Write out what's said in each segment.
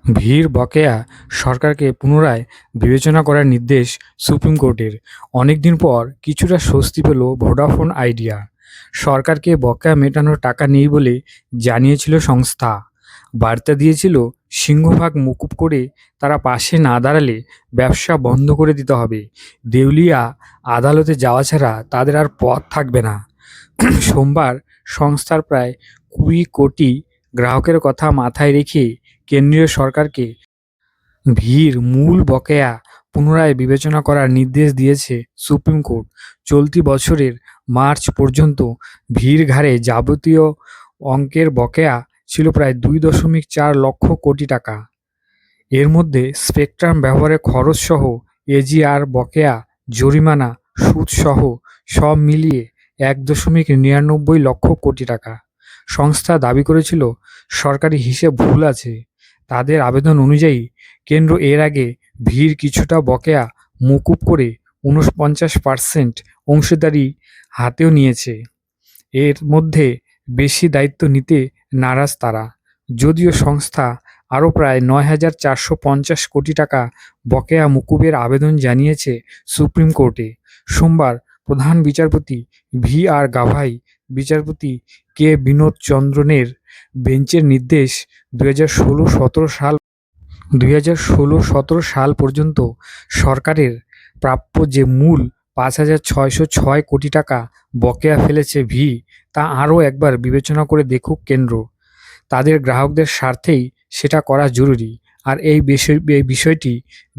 ভিড় বকেয়া সরকারকে পুনরায় বিবেচনা করার নির্দেশ সুপ্রিম কোর্টের। অনেকদিন পর কিছুটা স্বস্তি পেল ভোডাফোন আইডিয়া। সরকারকে বকেয়া মেটানোর টাকা নেই বলে জানিয়েছিল সংস্থা। বার্তা দিয়েছিল সিংহভাগ মকুব করে তারা পাশে না দাঁড়ালে ব্যবসা বন্ধ করে দিতে হবে। দেউলিয়া আদালতে যাওয়া ছাড়া তাদের আর পথ থাকবে না। সোমবার সংস্থার প্রায় ২০ কোটি গ্রাহকের কথা মাথায় রেখে কেন্দ্রীয় সরকারকে ভিড় মূল বকেয়া পুনরায় বিবেচনা করার নির্দেশ দিয়েছে সুপ্রিম কোর্ট। চলতি বছরের মার্চ পর্যন্ত ভিড় ঘাড়ে যাবতীয় অঙ্কের বকেয়া ছিল প্রায় ২.৪ লক্ষ কোটি টাকা। এর মধ্যে স্পেকট্রাম ব্যবহারের খরচ সহ এজিআর বকেয়া, জরিমানা, সুদ সহ সব মিলিয়ে ১.৯৯ লক্ষ কোটি টাকা। সংস্থা দাবি করেছিল সরকারি হিসেব ভুল আছে। তাদের আবেদন অনুযায়ী কেন্দ্র এর আগে ভিড় কিছুটা বকেয়া মকুব করে ৪৯% অংশীদারি হাতেও নিয়েছে। এর মধ্যে বেশি দায়িত্ব নিতে নারাজ তারা। যদিও সংস্থা আরও প্রায় ৯,৪৫০ কোটি টাকা বকেয়া মকুবের আবেদন জানিয়েছে সুপ্রিম কোর্টে। সোমবার প্রধান বিচারপতি ভি আর গাভাই, বিচারপতি কে বিনোদ চন্দ্রনের বেঞ্চের নির্দেশ ২০১৬-১৭ সাল পর্যন্ত সরকারের প্রাপ্য যে মূল ৫,৬০৬ কোটি টাকা বকেয়া ফেলেছে ভি, তা আরও একবার বিবেচনা করে দেখুক কেন্দ্র। তাদের গ্রাহকদের স্বার্থেই সেটা করা জরুরি। আর এই বিষয়টি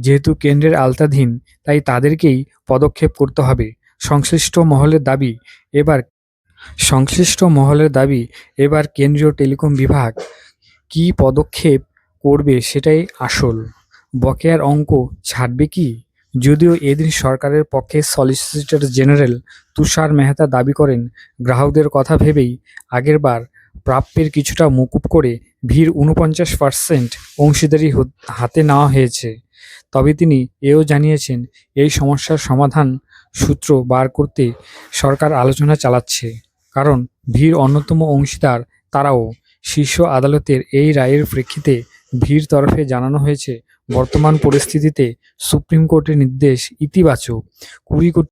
যেহেতু কেন্দ্রের আওতাধীন, তাই তাদেরকেই পদক্ষেপ করতে হবে। সংশ্লিষ্ট মহলের দাবি এবার কেন্দ্রীয় টেলিকম বিভাগ কী পদক্ষেপ করবে সেটাই আসল। বকেয়ার অঙ্ক ছাড়বে কি? যদিও এদিন সরকারের পক্ষে সলিসিটর জেনারেল তুষার মেহতা দাবি করেন, গ্রাহকদের কথা ভেবেই আগেরবার প্রাপ্যের কিছুটা মকুব করে ভিড় ৪৯% অংশীদারি হাতে নেওয়া হয়েছে। তবে তিনি এও জানিয়েছেন, এই সমস্যার সমাধান সূত্র বার করতে সরকার আলোচনা চালাচ্ছে। কারণ ভিড় অন্যতম অংশীদার তারাও। শীর্ষ আদালতের এই রায়ের প্রেক্ষিতে ভিড় তরফে জানানো হয়েছে, বর্তমান পরিস্থিতিতে সুপ্রিম কোর্টের নির্দেশ ইতিবাচক। ২০ কোটি